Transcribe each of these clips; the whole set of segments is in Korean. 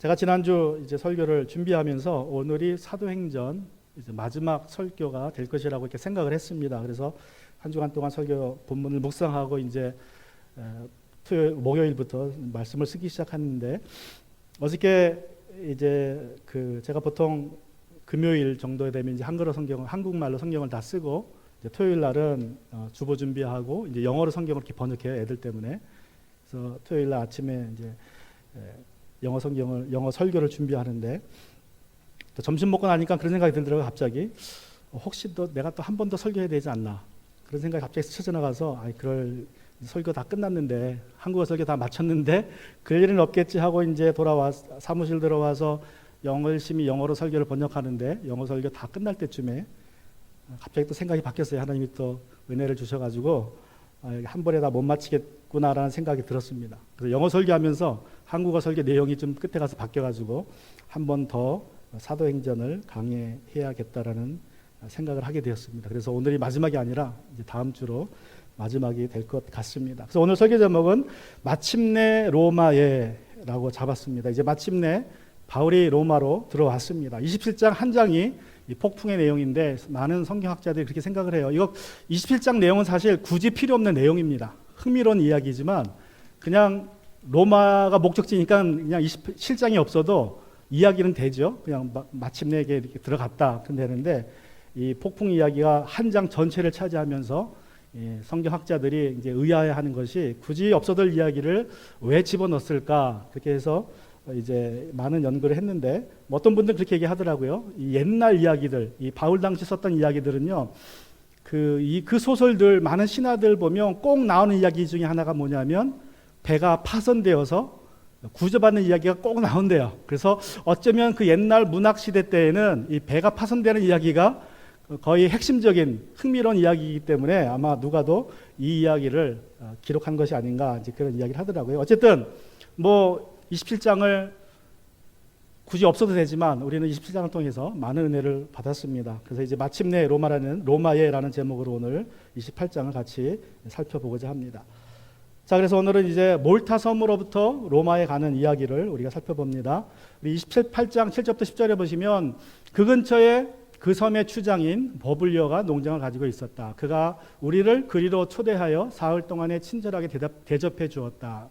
제가 지난주 이제 설교를 준비하면서 오늘이 사도행전 이제 마지막 설교가 될 것이라고 이렇게 생각을 했습니다. 그래서 한 주간 동안 설교 본문을 묵상하고 이제 목요일부터 말씀을 쓰기 시작했는데, 어저께 이제 제가 보통 금요일 정도에 되면 이제 한국말로 성경을 다 쓰고, 이제 토요일 날은 주보 준비하고 이제 영어로 성경을 이렇게 번역해요, 애들 때문에. 그래서 토요일 날 아침에 이제 영어 설교를 준비하는데, 또 점심 먹고 나니까 그런 생각이 들더라고요. 갑자기 혹시 또 내가 또 한 번 더 설교해야 되지 않나, 그런 생각이 갑자기 스쳐 지나가서, 그럴 설교 다 끝났는데, 한국어 설교 다 마쳤는데 그럴 일은 없겠지 하고 이제 사무실 들어와서 열심히 영어로 설교를 번역하는데, 영어 설교 다 끝날 때쯤에 갑자기 또 생각이 바뀌었어요. 하나님이 또 은혜를 주셔가지고 한 번에 다 못 마치겠구나라는 생각이 들었습니다. 그래서 영어 설교하면서 한국어 설교 내용이 좀 끝에 가서 바뀌어가지고 한 번 더 사도행전을 강해해야겠다라는 생각을 하게 되었습니다. 그래서 오늘이 마지막이 아니라 이제 다음 주로 마지막이 될 것 같습니다. 그래서 오늘 설교 제목은 마침내 로마에라고 잡았습니다. 이제 마침내 바울이 로마로 들어왔습니다. 27장 한 장이 이 폭풍의 내용인데, 많은 성경학자들이 그렇게 생각을 해요. 이거 27장 내용은 사실 굳이 필요 없는 내용입니다. 흥미로운 이야기지만 그냥 로마가 목적지니까 그냥 27장이 없어도 이야기는 되죠. 그냥 마침내 이렇게 들어갔다 그러면 되는데, 이 폭풍 이야기가 한 장 전체를 차지하면서 성경학자들이 이제 의아해하는 것이, 굳이 없어질 이야기를 왜 집어넣었을까, 그렇게 해서 이제 많은 연구를 했는데, 어떤 분들은 그렇게 얘기하더라고요. 이 옛날 이야기들, 이 바울 당시 썼던 이야기들은요, 그 소설들, 많은 신화들 보면 꼭 나오는 이야기 중에 하나가 뭐냐면, 배가 파손되어서 구조받는 이야기가 꼭 나온대요. 그래서 어쩌면 그 옛날 문학 시대 때에는 이 배가 파손되는 이야기가 거의 핵심적인 흥미로운 이야기이기 때문에 아마 누가도 이 이야기를 기록한 것이 아닌가, 이제 그런 이야기를 하더라고요. 어쨌든 27장을 굳이 없어도 되지만 우리는 27장을 통해서 많은 은혜를 받았습니다. 그래서 이제 마침내 로마에라는 제목으로 오늘 28장을 같이 살펴보고자 합니다. 자, 그래서 오늘은 이제 몰타 섬으로부터 로마에 가는 이야기를 우리가 살펴봅니다. 우리 28장 7절부터 10절에 보시면, 그 근처에 그 섬의 추장인 버블리오가 농장을 가지고 있었다. 그가 우리를 그리로 초대하여 사흘 동안에 친절하게 대접해 주었다.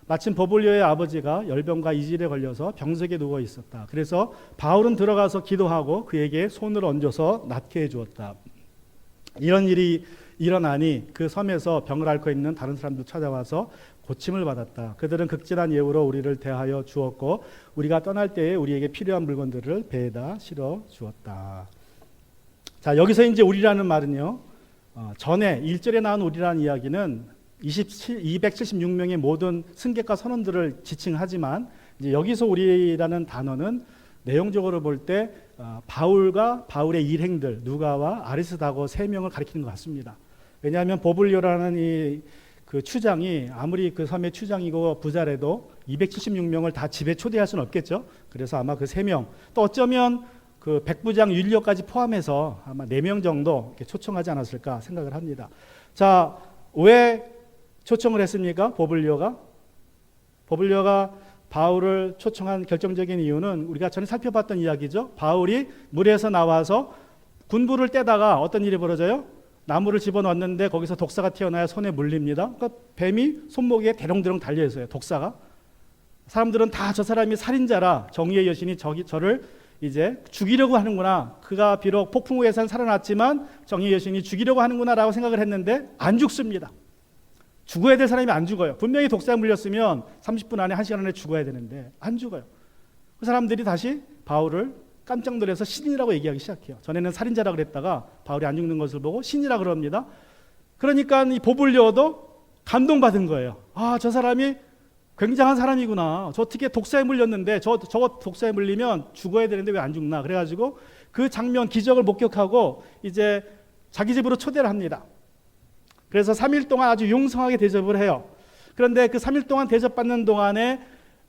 마침 버블리오의 아버지가 열병과 이질에 걸려서 병석에 누워 있었다. 그래서 바울은 들어가서 기도하고 그에게 손을 얹어서 낫게 해주었다. 이런 일이 일어나니 그 섬에서 병을 앓고 있는 다른 사람도 찾아와서 고침을 받았다. 그들은 극진한 예우로 우리를 대하여 주었고, 우리가 떠날 때에 우리에게 필요한 물건들을 배에다 실어 주었다. 자, 여기서 이제 우리라는 말은요, 전에 1절에 나온 우리라는 이야기는 276명의 모든 승객과 선원들을 지칭하지만, 이제 여기서 우리라는 단어는 내용적으로 볼 때 바울과 바울의 일행들 누가와 아리스다고 3명을 가리키는 것 같습니다. 왜냐하면 버블리오라는 그 추장이 아무리 그 섬의 추장이고 부자래도 276명을 다 집에 초대할 수는 없겠죠. 그래서 아마 그 3명, 또 어쩌면 그 백부장 율리오까지 포함해서 아마 4명 정도 이렇게 초청하지 않았을까 생각을 합니다. 자, 왜 초청을 했습니까? 버블리오가 바울을 초청한 결정적인 이유는 우리가 전에 살펴봤던 이야기죠. 바울이 물에서 나와서 군부를 떼다가 어떤 일이 벌어져요? 나무를 집어넣었는데 거기서 독사가 튀어나와 손에 물립니다. 그러니까 뱀이 손목에 대롱대롱 달려있어요. 독사가. 사람들은 다 저 사람이 살인자라, 정의의 여신이 저를 이제 죽이려고 하는구나, 그가 비록 폭풍 후에선 살아났지만 정의의 여신이 죽이려고 하는구나 라고 생각을 했는데 안 죽습니다. 죽어야 될 사람이 안 죽어요. 분명히 독사에 물렸으면 30분 안에 1시간 안에 죽어야 되는데 안 죽어요. 그 사람들이 다시 바울을 깜짝 놀라서 신이라고 얘기하기 시작해요. 전에는 살인자라고 그랬다가 바울이 안 죽는 것을 보고 신이라고 그럽니다. 그러니까 이 버블리오도 감동받은 거예요. 저 사람이 굉장한 사람이구나. 저 어떻게 독사에 물렸는데 저거 독사에 물리면 죽어야 되는데 왜 안 죽나. 그래가지고 그 장면, 기적을 목격하고 이제 자기 집으로 초대를 합니다. 그래서 3일 동안 아주 용성하게 대접을 해요. 그런데 그 3일 동안 대접받는 동안에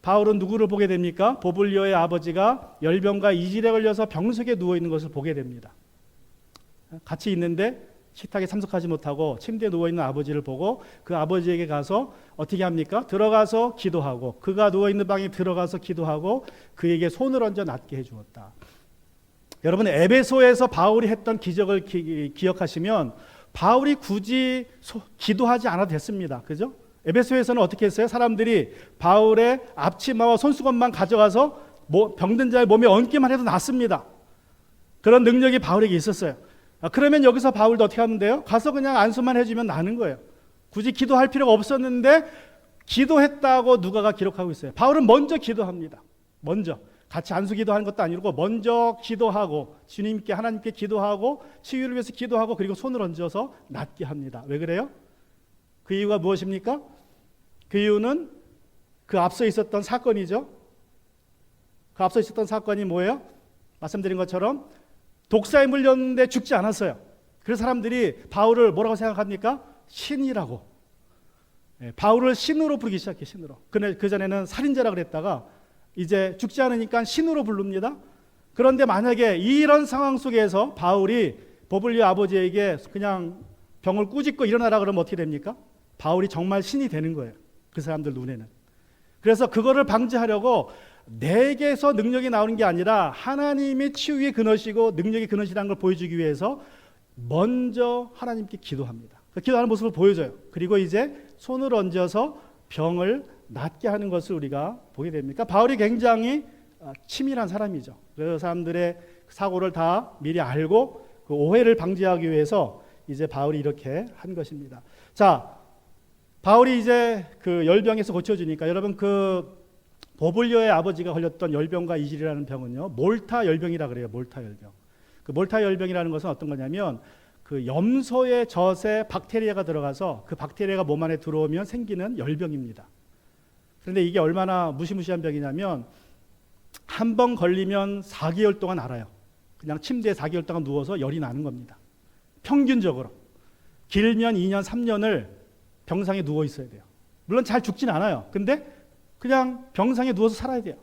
바울은 누구를 보게 됩니까? 버블리오의 아버지가 열병과 이질에 걸려서 병석에 누워있는 것을 보게 됩니다. 같이 있는데 식탁에 참석하지 못하고 침대에 누워있는 아버지를 보고 그 아버지에게 가서 어떻게 합니까? 들어가서 기도하고 그가 누워있는 방에 들어가서 기도하고 그에게 손을 얹어 낫게 해주었다. 여러분 에베소에서 바울이 했던 기적을 기억하시면 바울이 굳이 기도하지 않아도 됐습니다. 그죠? 에베소에서는 어떻게 했어요? 사람들이 바울의 앞치마와 손수건만 가져가서 병든 자의 몸에 얹기만 해도 낫습니다. 그런 능력이 바울에게 있었어요. 그러면 여기서 바울도 어떻게 하면 돼요? 가서 그냥 안수만 해주면 나는 거예요. 굳이 기도할 필요가 없었는데 기도했다고 누가가 기록하고 있어요. 바울은 먼저 기도합니다. 먼저 같이 안수 기도하는 것도 아니고 먼저 기도하고 주님께 하나님께 기도하고 치유를 위해서 기도하고 그리고 손을 얹어서 낫게 합니다. 왜 그래요? 그 이유가 무엇입니까? 그 이유는 그 앞서 있었던 사건이죠. 그 앞서 있었던 사건이 뭐예요? 말씀드린 것처럼 독사에 물렸는데 죽지 않았어요. 그래서 사람들이 바울을 뭐라고 생각합니까? 신이라고. 바울을 신으로 부르기 시작해. 신으로. 근데 그전에는 살인자라 그랬다가 이제 죽지 않으니까 신으로 부릅니다. 그런데 만약에 이런 상황 속에서 바울이 버블리오 아버지에게 그냥 병을 꾸짖고 일어나라 그러면 어떻게 됩니까? 바울이 정말 신이 되는 거예요. 그 사람들 눈에는. 그래서 그거를 방지하려고 내게서 능력이 나오는 게 아니라 하나님의 치유의 근원이시고 능력의 근원이라는 걸 보여주기 위해서 먼저 하나님께 기도합니다. 기도하는 모습을 보여줘요. 그리고 이제 손을 얹어서 병을 낫게 하는 것을 우리가 보게 됩니다. 바울이 굉장히 치밀한 사람이죠. 그래서 사람들의 사고를 다 미리 알고 그 오해를 방지하기 위해서 이제 바울이 이렇게 한 것입니다. 자, 바울이 이제 그 열병에서 고쳐주니까 여러분 그 버블리오의 아버지가 걸렸던 열병과 이질이라는 병은요, 몰타 열병이라 그래요. 몰타 열병. 그 몰타 열병이라는 것은 어떤 거냐면 그 염소의 젖에 박테리아가 들어가서 그 박테리아가 몸 안에 들어오면 생기는 열병입니다. 그런데 이게 얼마나 무시무시한 병이냐면 한 번 걸리면 4개월 동안 앓아요. 그냥 침대에 4개월 동안 누워서 열이 나는 겁니다. 평균적으로. 길면 2년, 3년을 병상에 누워 있어야 돼요. 물론 잘 죽진 않아요. 근데 그냥 병상에 누워서 살아야 돼요.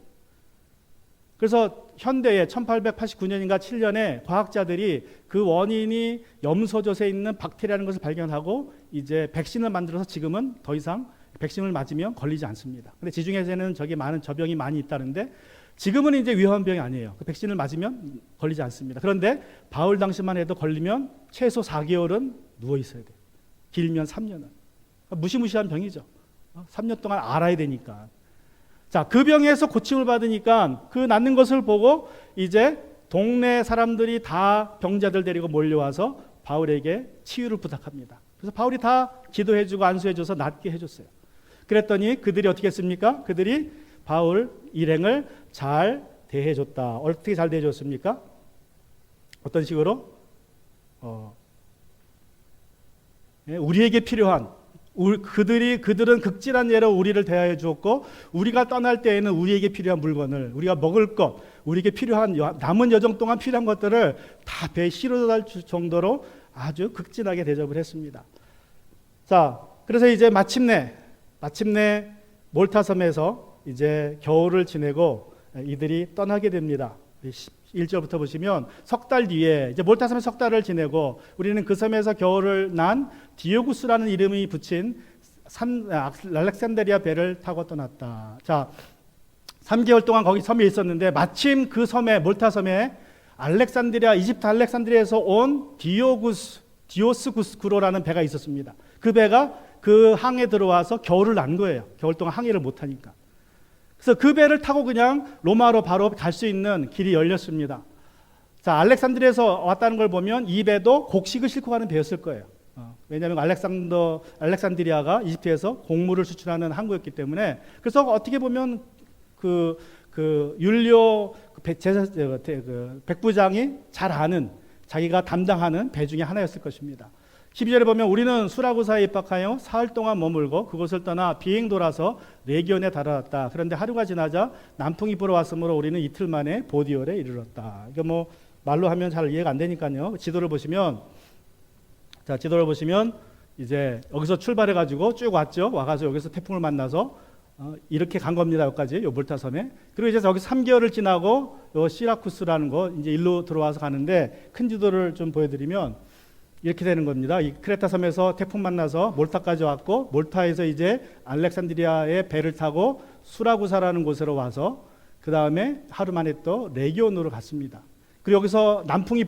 그래서 현대에 1889년인가 7년에 과학자들이 그 원인이 염소젖에 있는 박테리아라는 것을 발견하고 이제 백신을 만들어서 지금은 더 이상 백신을 맞으면 걸리지 않습니다. 근데 지중해에는 저 병이 많이 있다는데 지금은 이제 위험한 병이 아니에요. 그 백신을 맞으면 걸리지 않습니다. 그런데 바울 당시만 해도 걸리면 최소 4개월은 누워 있어야 돼요. 길면 3년은. 무시무시한 병이죠. 3년 동안 앓아야 되니까. 자, 그 병에서 고침을 받으니까 그 낫는 것을 보고 이제 동네 사람들이 다 병자들 데리고 몰려와서 바울에게 치유를 부탁합니다. 그래서 바울이 다 기도해주고 안수해줘서 낫게 해줬어요. 그랬더니 그들이 어떻게 했습니까? 그들이 바울 일행을 잘 대해줬다. 어떻게 잘 대해줬습니까? 어떤 식으로? 우리에게 필요한 그들은 극진한 예로 우리를 대하여 주었고 우리가 떠날 때에는 우리에게 필요한 물건을 우리가 먹을 것 우리에게 필요한 남은 여정 동안 필요한 것들을 다 배에 실어달 정도로 아주 극진하게 대접을 했습니다. 자, 그래서 이제 마침내 몰타섬에서 이제 겨울을 지내고 이들이 떠나게 됩니다. 1절부터 보시면 석 달 뒤에 이제 몰타섬에 석 달을 지내고 우리는 그 섬에서 겨울을 난 디오구스라는 이름이 붙인 알렉산드리아 배를 타고 떠났다. 자, 3개월 동안 거기 섬에 있었는데 마침 그 섬에 몰타섬에 이집트 알렉산드리아에서 온 디오스구스구로라는 배가 있었습니다. 그 배가 그 항에 들어와서 겨울을 난 거예요. 겨울 동안 항해를 못 하니까. 그래서 그 배를 타고 그냥 로마로 바로 갈 수 있는 길이 열렸습니다. 자, 알렉산드리아에서 왔다는 걸 보면 이 배도 곡식을 싣고 가는 배였을 거예요. 왜냐하면 알렉산드리아가 이집트에서 곡물을 수출하는 항구였기 때문에. 그래서 어떻게 보면 율리오 백부장이 잘 아는 자기가 담당하는 배 중에 하나였을 것입니다. 12절에 보면 우리는 수라구사에 입박하여 사흘 동안 머물고 그곳을 떠나 비행 돌아서 레기온에 달아났다. 그런데 하루가 지나자 남풍이 불어왔으므로 우리는 이틀 만에 보디올에 이르렀다. 이거 뭐 말로 하면 잘 이해가 안 되니까요. 지도를 보시면 이제 여기서 출발해 가지고 쭉 왔죠. 와가서 여기서 태풍을 만나서 이렇게 간 겁니다. 여기까지 요 몰타섬에. 그리고 이제 여기 3개월을 지나고 요 시라쿠스라는 거 이제 일로 들어와서 가는데 큰 지도를 좀 보여드리면 이렇게 되는 겁니다. 이 크레타 섬에서 태풍 만나서 몰타까지 왔고, 몰타에서 이제 알렉산드리아의 배를 타고 수라구사라는 곳으로 와서 그 다음에 하루 만에 또 레기온으로 갔습니다. 그리고 여기서 남풍이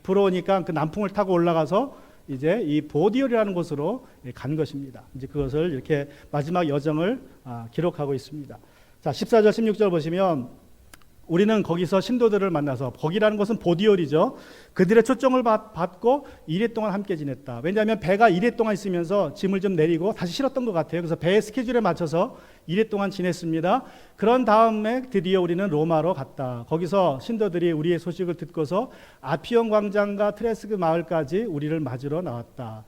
불어오니까 그 남풍을 타고 올라가서 이제 이 보디올이라는 곳으로 간 것입니다. 이제 그것을 이렇게 마지막 여정을 기록하고 있습니다. 자, 14절, 16절 보시면 우리는 거기서 신도들을 만나서, 거기라는 것은 보디올이죠. 그들의 초청을 받고 2일 동안 함께 지냈다. 왜냐하면 배가 2일 동안 있으면서 짐을 좀 내리고 다시 실었던 것 같아요. 그래서 배의 스케줄에 맞춰서 2일 동안 지냈습니다. 그런 다음에 드디어 우리는 로마로 갔다. 거기서 신도들이 우리의 소식을 듣고서 아피온 광장과 트레스그 마을까지 우리를 맞으러 나왔다.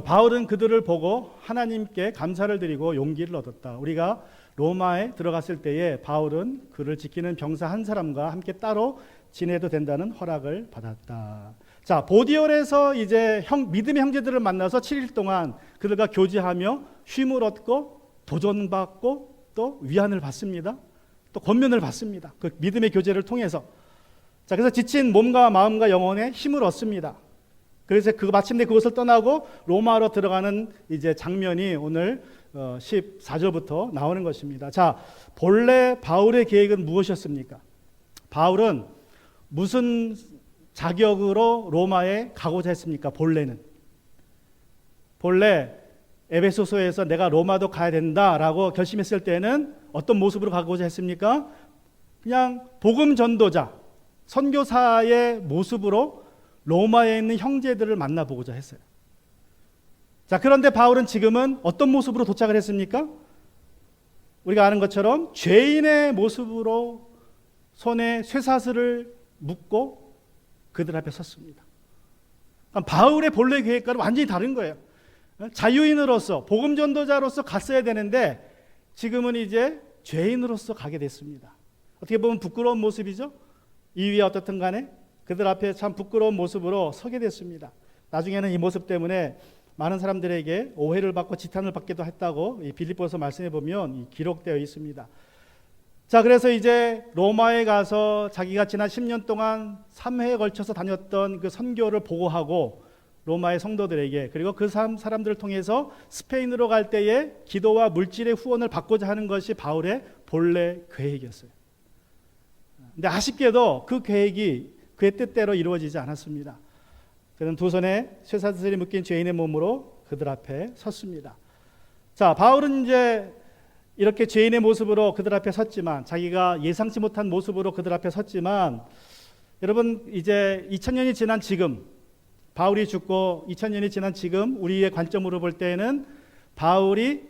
바울은 그들을 보고 하나님께 감사를 드리고 용기를 얻었다. 우리가 로마에 들어갔을 때에 바울은 그를 지키는 병사 한 사람과 함께 따로 지내도 된다는 허락을 받았다. 자, 보디올에서 이제 믿음의 형제들을 만나서 7일 동안 그들과 교제하며 쉼을 얻고 도전받고 또 위안을 받습니다. 또 권면을 받습니다. 그 믿음의 교제를 통해서. 자, 그래서 지친 몸과 마음과 영혼에 힘을 얻습니다. 그래서 마침내 그것을 떠나고 로마로 들어가는 이제 장면이 오늘 14절부터 나오는 것입니다. 자, 본래 바울의 계획은 무엇이었습니까? 바울은 무슨 자격으로 로마에 가고자 했습니까? 본래 에베소서에서 내가 로마도 가야 된다라고 결심했을 때는 어떤 모습으로 가고자 했습니까? 그냥 복음 전도자, 선교사의 모습으로 로마에 있는 형제들을 만나보고자 했어요. 자, 그런데 바울은 지금은 어떤 모습으로 도착을 했습니까? 우리가 아는 것처럼 죄인의 모습으로 손에 쇠사슬을 묶고 그들 앞에 섰습니다. 그러니까 바울의 본래 계획과는 완전히 다른 거예요. 자유인으로서 복음 전도자로서 갔어야 되는데 지금은 이제 죄인으로서 가게 됐습니다. 어떻게 보면 부끄러운 모습이죠. 이유야 어떻든 간에 그들 앞에 참 부끄러운 모습으로 서게 됐습니다. 나중에는 이 모습 때문에 많은 사람들에게 오해를 받고 지탄을 받기도 했다고 이 빌립보서 말씀해 보면 기록되어 있습니다. 자, 그래서 이제 로마에 가서 자기가 지난 10년 동안 3회에 걸쳐서 다녔던 그 선교를 보고하고 로마의 성도들에게, 그리고 그 사람들을 통해서 스페인으로 갈 때에 기도와 물질의 후원을 받고자 하는 것이 바울의 본래 계획이었어요. 근데 아쉽게도 그 계획이 그의 뜻대로 이루어지지 않았습니다. 그는 두 손에 쇠사슬이 묶인 죄인의 몸으로 그들 앞에 섰습니다. 자, 바울은 이제 이렇게 죄인의 모습으로 그들 앞에 섰지만, 자기가 예상치 못한 모습으로 그들 앞에 섰지만, 여러분 이제 2000년이 지난 지금, 바울이 죽고 2000년이 지난 지금 우리의 관점으로 볼 때에는 바울이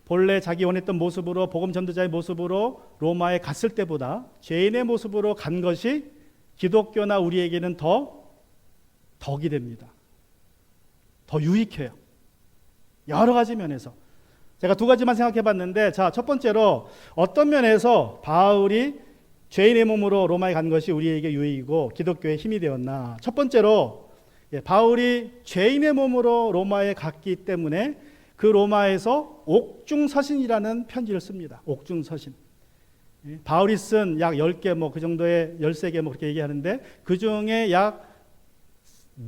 본래 자기 원했던 모습으로 복음 전도자의 모습으로 로마에 갔을 때보다 죄인의 모습으로 간 것이 기독교나 우리에게는 더 덕이 됩니다. 더 유익해요. 여러 가지 면에서. 제가 두 가지만 생각해 봤는데, 자, 첫 번째로 어떤 면에서 바울이 죄인의 몸으로 로마에 간 것이 우리에게 유익이고 기독교의 힘이 되었나. 첫 번째로 바울이 죄인의 몸으로 로마에 갔기 때문에 그 로마에서 옥중서신이라는 편지를 씁니다. 옥중서신. 바울이 쓴 약 10개 그 정도의 13개 그렇게 얘기하는데, 그 중에 약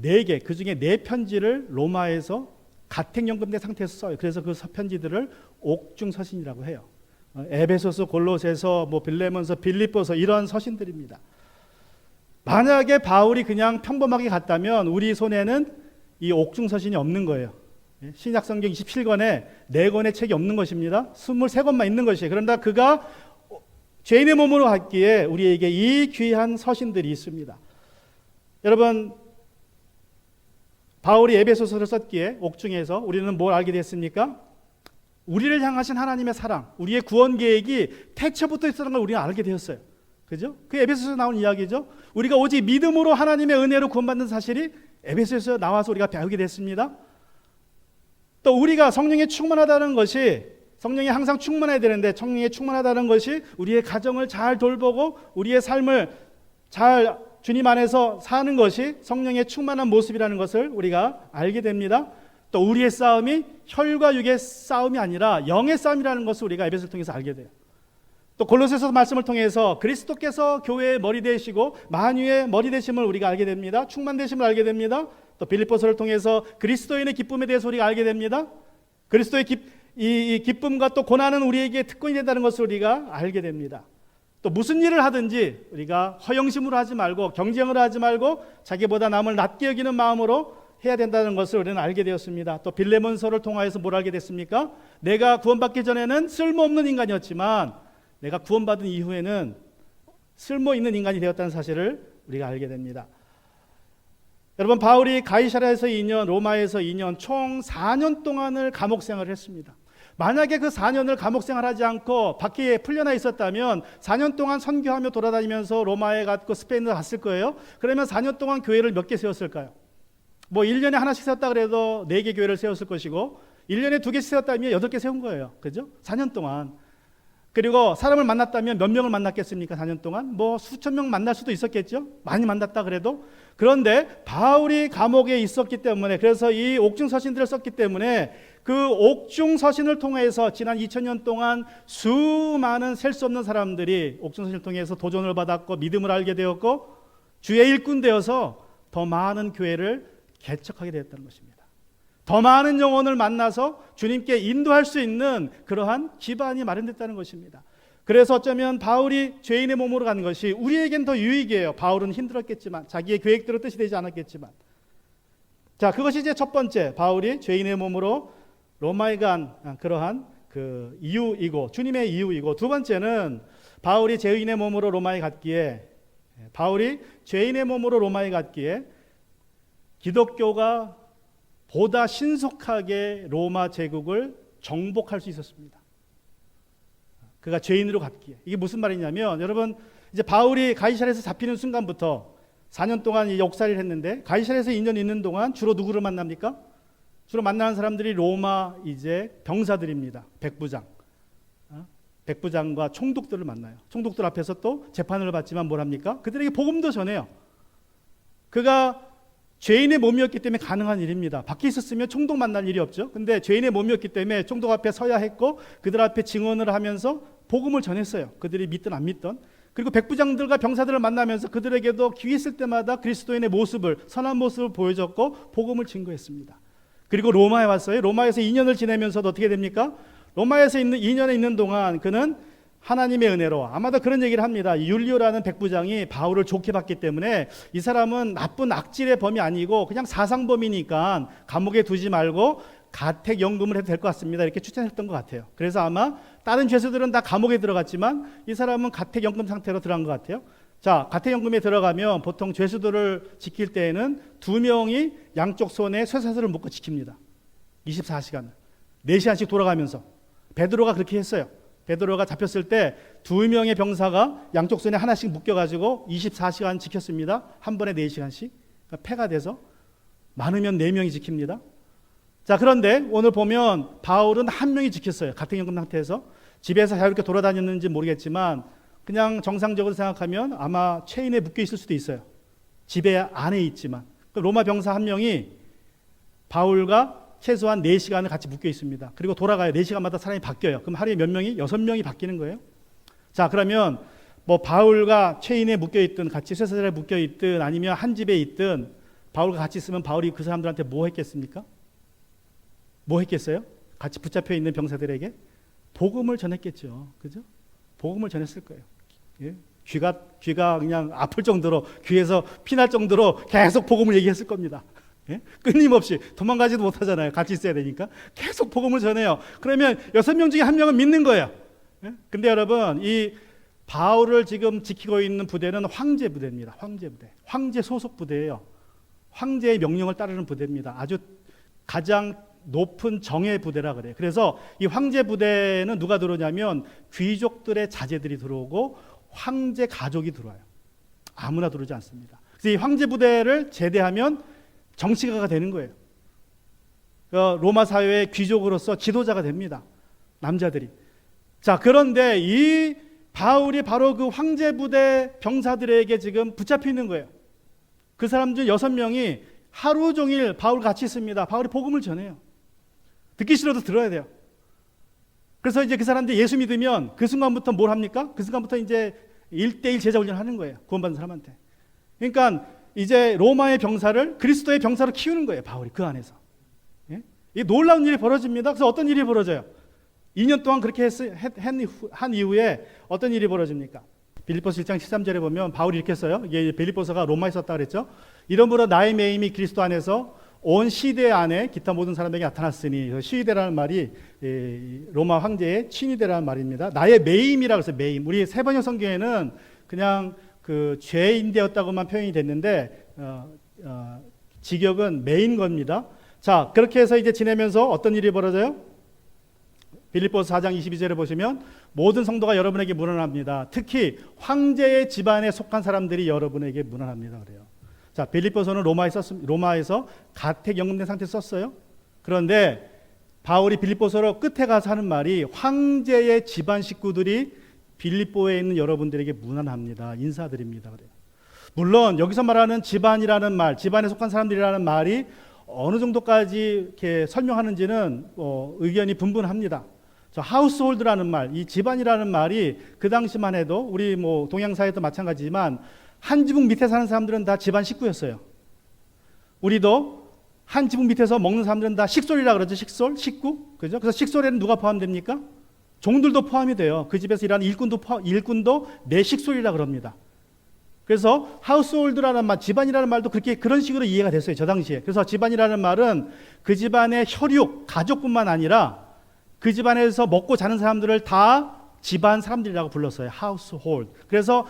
4개, 그 중에 4편지를 로마에서 가택연금된 상태에서 써요. 그래서 그 편지들을 옥중서신이라고 해요. 에베소서, 골로새서, 빌레몬서, 빌립보서 이런 서신들입니다. 만약에 바울이 그냥 평범하게 갔다면 우리 손에는 이 옥중서신이 없는 거예요. 신약성경 27권에 4권의 책이 없는 것입니다. 23권만 있는 것이에요. 그런데 그가 죄인의 몸으로 갔기에 우리에게 이 귀한 서신들이 있습니다. 여러분, 바울이 에베소서를 썼기에 옥중에서 우리는 뭘 알게 됐습니까? 우리를 향하신 하나님의 사랑, 우리의 구원 계획이 태초부터 있었던 걸 우리가 알게 되었어요. 그죠? 그 에베소서에서 나온 이야기죠. 우리가 오직 믿음으로 하나님의 은혜로 구원받는 사실이 에베소서에서 나와서 우리가 배우게 됐습니다. 또 우리가 성령에 충만하다는 것이, 성령이 항상 충만해야 되는데 성령에 충만하다는 것이 우리의 가정을 잘 돌보고 우리의 삶을 잘 주님 안에서 사는 것이 성령의 충만한 모습이라는 것을 우리가 알게 됩니다. 또 우리의 싸움이 혈과 육의 싸움이 아니라 영의 싸움이라는 것을 우리가 에베소를 통해서 알게 돼요. 또 골로새서 말씀을 통해서 그리스도께서 교회의 머리 되시고 만유의 머리 되심을 우리가 알게 됩니다. 충만되심을 알게 됩니다. 또 빌립보서를 통해서 그리스도인의 기쁨에 대해서 우리가 알게 됩니다. 그리스도의 이 기쁨과 또 고난은 우리에게 특권이 된다는 것을 우리가 알게 됩니다. 또 무슨 일을 하든지 우리가 허영심으로 하지 말고 경쟁을 하지 말고 자기보다 남을 낮게 여기는 마음으로 해야 된다는 것을 우리는 알게 되었습니다. 또 빌레몬서를 통하여서 뭘 알게 됐습니까? 내가 구원받기 전에는 쓸모없는 인간이었지만 내가 구원받은 이후에는 쓸모있는 인간이 되었다는 사실을 우리가 알게 됩니다. 여러분, 바울이 가이사랴에서 2년, 로마에서 2년, 총 4년 동안을 감옥 생활을 했습니다. 만약에 그 4년을 감옥 생활하지 않고 밖에 풀려나 있었다면 4년 동안 선교하며 돌아다니면서 로마에 갔고 스페인을 갔을 거예요. 그러면 4년 동안 교회를 몇 개 세웠을까요? 뭐 1년에 하나씩 세웠다 그래도 4개 교회를 세웠을 것이고 1년에 2개씩 세웠다면 8개 세운 거예요. 그죠? 4년 동안. 그리고 사람을 만났다면 몇 명을 만났겠습니까? 4년 동안 뭐 수천 명 만날 수도 있었겠죠. 많이 만났다 그래도. 그런데 바울이 감옥에 있었기 때문에, 그래서 이 옥중 서신들을 썼기 때문에 그 옥중 서신을 통해서 지난 2000년 동안 수많은 셀 수 없는 사람들이 옥중 서신을 통해서 도전을 받았고 믿음을 알게 되었고 주의 일꾼 되어서 더 많은 교회를 개척하게 되었다는 것입니다. 더 많은 영혼을 만나서 주님께 인도할 수 있는 그러한 기반이 마련됐다는 것입니다. 그래서 어쩌면 바울이 죄인의 몸으로 가는 것이 우리에겐 더 유익이에요. 바울은 힘들었겠지만, 자기의 계획대로 뜻이 되지 않았겠지만. 자, 그것이 이제 첫 번째, 바울이 죄인의 몸으로 로마에 간 그러한 그 이유이고, 주님의 이유이고, 두 번째는 바울이 죄인의 몸으로 로마에 갔기에, 기독교가 보다 신속하게 로마 제국을 정복할 수 있었습니다. 그가 죄인으로 갔기에. 이게 무슨 말이냐면, 여러분, 이제 바울이 가이사랴에서 잡히는 순간부터 4년 동안 역살이를 했는데, 가이사랴에서 2년 있는 동안 주로 누구를 만납니까? 주로 만나는 사람들이 로마 이제 병사들입니다. 백부장과 총독들을 만나요. 총독들 앞에서 또 재판을 받지만 뭘 합니까? 그들에게 복음도 전해요. 그가 죄인의 몸이었기 때문에 가능한 일입니다. 밖에 있었으면 총독 만날 일이 없죠. 근데 죄인의 몸이었기 때문에 총독 앞에 서야 했고 그들 앞에 증언을 하면서 복음을 전했어요. 그들이 믿든 안 믿든. 그리고 백부장들과 병사들을 만나면서 그들에게도 기회 있을 때마다 그리스도인의 모습을, 선한 모습을 보여줬고 복음을 증거했습니다. 그리고 로마에 왔어요. 로마에서 2년을 지내면서도 어떻게 됩니까? 로마에서 2년에 있는 동안 그는 하나님의 은혜로, 아마도 그런 얘기를 합니다. 율리오라는 백부장이 바울을 좋게 봤기 때문에 이 사람은 나쁜 악질의 범이 아니고 그냥 사상범이니까 감옥에 두지 말고 가택연금을 해도 될 것 같습니다. 이렇게 추천했던 것 같아요. 그래서 아마 다른 죄수들은 다 감옥에 들어갔지만 이 사람은 가택연금 상태로 들어간 것 같아요. 자, 가택연금에 들어가면 보통 죄수들을 지킬 때에는 2명이 양쪽 손에 쇠사슬을 묶고 지킵니다. 24시간을 4시간씩 돌아가면서. 베드로가 그렇게 했어요. 베드로가 잡혔을 때 2명의 병사가 양쪽 손에 하나씩 묶여가지고 24시간 지켰습니다. 한 번에 4시간씩. 그러니까 패가 돼서 많으면 4명이 지킵니다. 자, 그런데 오늘 보면 바울은 1명이 지켰어요. 가택연금 상태에서. 집에서 자유롭게 돌아다녔는지 모르겠지만 그냥 정상적으로 생각하면 아마 체인에 묶여 있을 수도 있어요. 집에 안에 있지만. 로마 병사 1명이 바울과 최소한 4시간을 같이 묶여 있습니다. 그리고 돌아가요. 4시간마다 사람이 바뀌어요. 그럼 하루에 몇 명이? 6명이 바뀌는 거예요. 자, 그러면 뭐 바울과 체인에 묶여 있든 같이 쇠사슬에 묶여 있든 아니면 한 집에 있든 바울과 같이 있으면 바울이 그 사람들한테 뭐 했겠습니까? 뭐 했겠어요? 같이 붙잡혀 있는 병사들에게 복음을 전했겠죠. 그죠? 복음을 전했을 거예요. 예? 귀가 그냥 아플 정도로, 귀에서 피날 정도로 계속 복음을 얘기했을 겁니다. 예? 끊임없이. 도망가지도 못하잖아요. 같이 있어야 되니까 계속 복음을 전해요. 그러면 6명 중에 1명은 믿는 거예요. 예? 근데 여러분, 이 바울을 지금 지키고 있는 부대는 황제 부대입니다. 황제 부대. 황제 소속 부대예요. 황제의 명령을 따르는 부대입니다. 아주 가장 높은 정예 부대라 그래요. 그래서 이 황제 부대는 누가 들어오냐면 귀족들의 자제들이 들어오고 황제 가족이 들어와요. 아무나 들어오지 않습니다. 그래서 이 황제 부대를 제대하면 정치가가 되는 거예요. 로마 사회의 귀족으로서 지도자가 됩니다. 남자들이. 자, 그런데 이 바울이 바로 그 황제 부대 병사들에게 지금 붙잡혀 있는 거예요. 그 사람 중 6명이 하루 종일 바울 같이 있습니다. 바울이 복음을 전해요. 듣기 싫어도 들어야 돼요. 그래서 이제 그 사람들이 예수 믿으면 그 순간부터 뭘 합니까? 그 순간부터 이제 1대1 제자 훈련을 하는 거예요. 구원받은 사람한테. 그러니까 이제 로마의 병사를 그리스도의 병사로 키우는 거예요. 바울이 그 안에서. 예? 이 놀라운 일이 벌어집니다. 그래서 어떤 일이 벌어져요? 2년 동안 그렇게 한 이후에 어떤 일이 벌어집니까? 빌립보서 1장 13절에 보면 바울이 이렇게 써요. 이게 빌립보서가 로마에 썼다 그랬죠. 이러므로 나의 매임이 그리스도 안에서 온 시대 안에 기타 모든 사람에게 나타났으니, 시대라는 말이 로마 황제의 친위대라는 말입니다. 나의 매임이라고 해서 매임. 우리 세번역 성경에는 그냥 그 죄인되었다고만 표현이 됐는데 직역은 매인 겁니다. 자, 그렇게 해서 이제 지내면서 어떤 일이 벌어져요? 빌립보서 4장 22절에 보시면 모든 성도가 여러분에게 문안합니다. 특히 황제의 집안에 속한 사람들이 여러분에게 문안합니다. 그래요. 자, 빌립보서는 로마에서 가택 연금된 상태에서 썼어요. 그런데 바울이 빌립보서로 끝에 가서 하는 말이 황제의 집안 식구들이 빌립보에 있는 여러분들에게 문안합니다. 인사드립니다. 그래요. 물론 여기서 말하는 집안이라는 말, 집안에 속한 사람들이라는 말이 어느 정도까지 이렇게 설명하는지는 의견이 분분합니다. 저 하우스홀드라는 말, 이 집안이라는 말이 그 당시만 해도 우리 뭐 동양사회도 마찬가지지만 한 지붕 밑에 사는 사람들은 다 집안 식구였어요. 우리도 한 지붕 밑에서 먹는 사람들은 다 식솔이라 그러죠. 식구. 그죠? 그래서 식솔에는 누가 포함됩니까? 종들도 포함이 돼요. 그 집에서 일하는 일꾼도 내 식솔이라 그럽니다. 그래서 하우스홀드라는 말, 집안이라는 말도 그런 식으로 이해가 됐어요. 저 당시에. 그래서 집안이라는 말은 그 집안의 혈육, 가족뿐만 아니라 그 집안에서 먹고 자는 사람들을 다 집안 사람들이라고 불렀어요. 하우스홀드. 그래서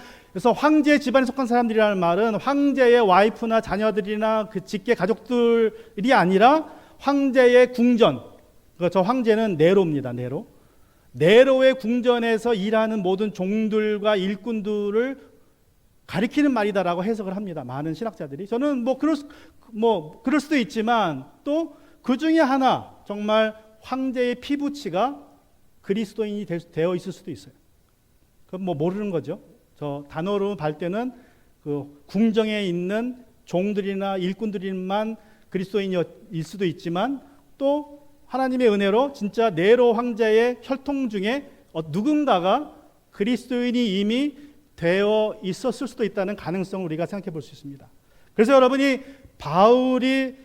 황제의 집안에 속한 사람들이라는 말은 황제의 와이프나 자녀들이나 그 직계 가족들이 아니라 황제의 궁전. 저 황제는 네로입니다. 네로의 궁전에서 일하는 모든 종들과 일꾼들을 가리키는 말이다라고 해석을 합니다. 많은 신학자들이. 저는 그럴 수도 있지만 또 그 중에 하나 정말 황제의 피부치가 그리스도인이 되어 있을 수도 있어요. 그건 모르는 거죠. 저 단어로 볼 때는 그 궁정에 있는 종들이나 일꾼들만 그리스도인일 수도 있지만 또 하나님의 은혜로 진짜 네로 황제의 혈통 중에 누군가가 그리스도인이 이미 되어 있었을 수도 있다는 가능성을 우리가 생각해 볼 수 있습니다. 그래서 여러분이 바울이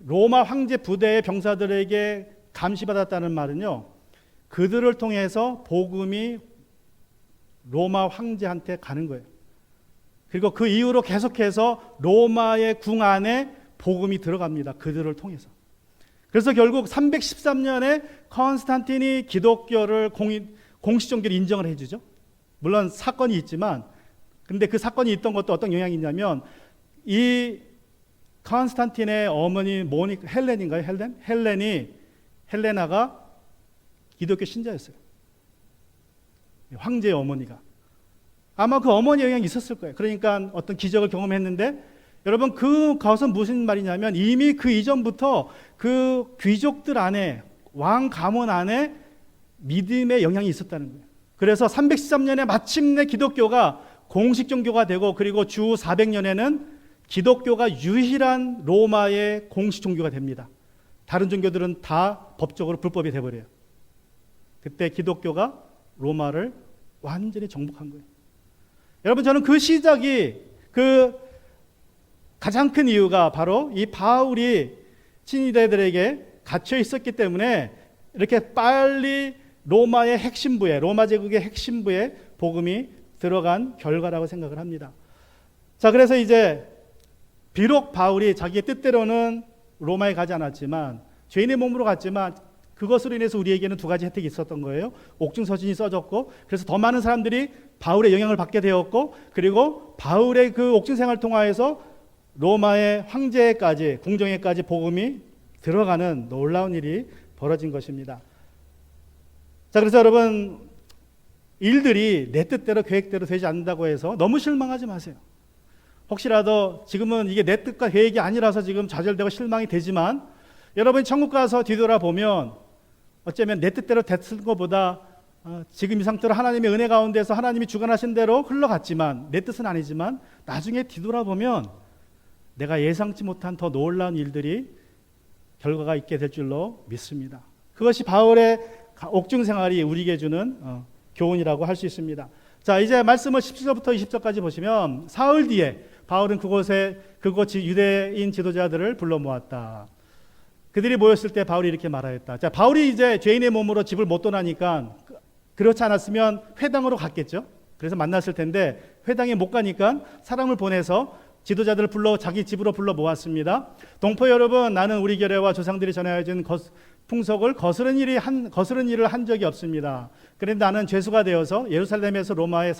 로마 황제 부대의 병사들에게 감시받았다는 말은요, 그들을 통해서 복음이 로마 황제한테 가는 거예요. 그리고 그 이후로 계속해서 로마의 궁 안에 복음이 들어갑니다. 그들을 통해서. 그래서 결국 313년에 컨스탄틴이 기독교를 공식 종교를 인정을 해주죠. 물론 사건이 있지만, 근데 그 사건이 있던 것도 어떤 영향이 있냐면, 이 컨스탄틴의 어머니 헬렌인가요? 헬레나가 기독교 신자였어요. 황제의 어머니가. 아마 그 어머니 영향이 있었을 거예요. 그러니까 어떤 기적을 경험했는데, 여러분 그것은 무슨 말이냐면 이미 그 이전부터 그 귀족들 안에, 왕 가문 안에 믿음의 영향이 있었다는 거예요. 그래서 313년에 마침내 기독교가 공식 종교가 되고, 그리고 주 400년에는 기독교가 유일한 로마의 공식 종교가 됩니다. 다른 종교들은 다 법적으로 불법이 돼버려요. 그때 기독교가 로마를 완전히 정복한 거예요. 여러분, 저는 그 시작이 가장 큰 이유가 바로 이 바울이 친위대들에게 갇혀 있었기 때문에 이렇게 빨리 로마의 핵심부에, 로마 제국의 핵심부에 복음이 들어간 결과라고 생각을 합니다. 자, 그래서 이제 비록 바울이 자기의 뜻대로는 로마에 가지 않았지만, 죄인의 몸으로 갔지만, 그것으로 인해서 우리에게는 두 가지 혜택이 있었던 거예요. 옥중 서신이 써졌고, 그래서 더 많은 사람들이 바울의 영향을 받게 되었고, 그리고 바울의 그 옥중 생활을 통하여서 로마의 황제까지, 궁정에까지 복음이 들어가는 놀라운 일이 벌어진 것입니다. 자, 그래서 여러분, 일들이 내 뜻대로 계획대로 되지 않는다고 해서 너무 실망하지 마세요. 혹시라도 지금은 이게 내 뜻과 계획이 아니라서 지금 좌절되고 실망이 되지만, 여러분이 천국 가서 뒤돌아보면 어쩌면 내 뜻대로 됐을 것보다 지금 이 상태로 하나님의 은혜 가운데서 하나님이 주관하신 대로 흘러갔지만, 내 뜻은 아니지만 나중에 뒤돌아보면 내가 예상치 못한 더 놀라운 일들이 결과가 있게 될 줄로 믿습니다. 그것이 바울의 옥중 생활이 우리에게 주는 교훈이라고 할 수 있습니다. 자, 이제 말씀을 17절부터 20절까지 보시면 사흘 뒤에 바울은 그곳 유대인 지도자들을 불러 모았다. 그들이 모였을 때 바울이 이렇게 말하였다. 자, 바울이 이제 죄인의 몸으로 집을 못 떠나니까 그렇지 않았으면 회당으로 갔겠죠. 그래서 만났을 텐데 회당에 못 가니까 사람을 보내서 지도자들을 불러 자기 집으로 불러 모았습니다. 동포 여러분, 나는 우리 교회와 조상들이 전하여 준 풍속을 거스른 일을 한 적이 없습니다. 그런데 나는 죄수가 되어서 예루살렘에서 로마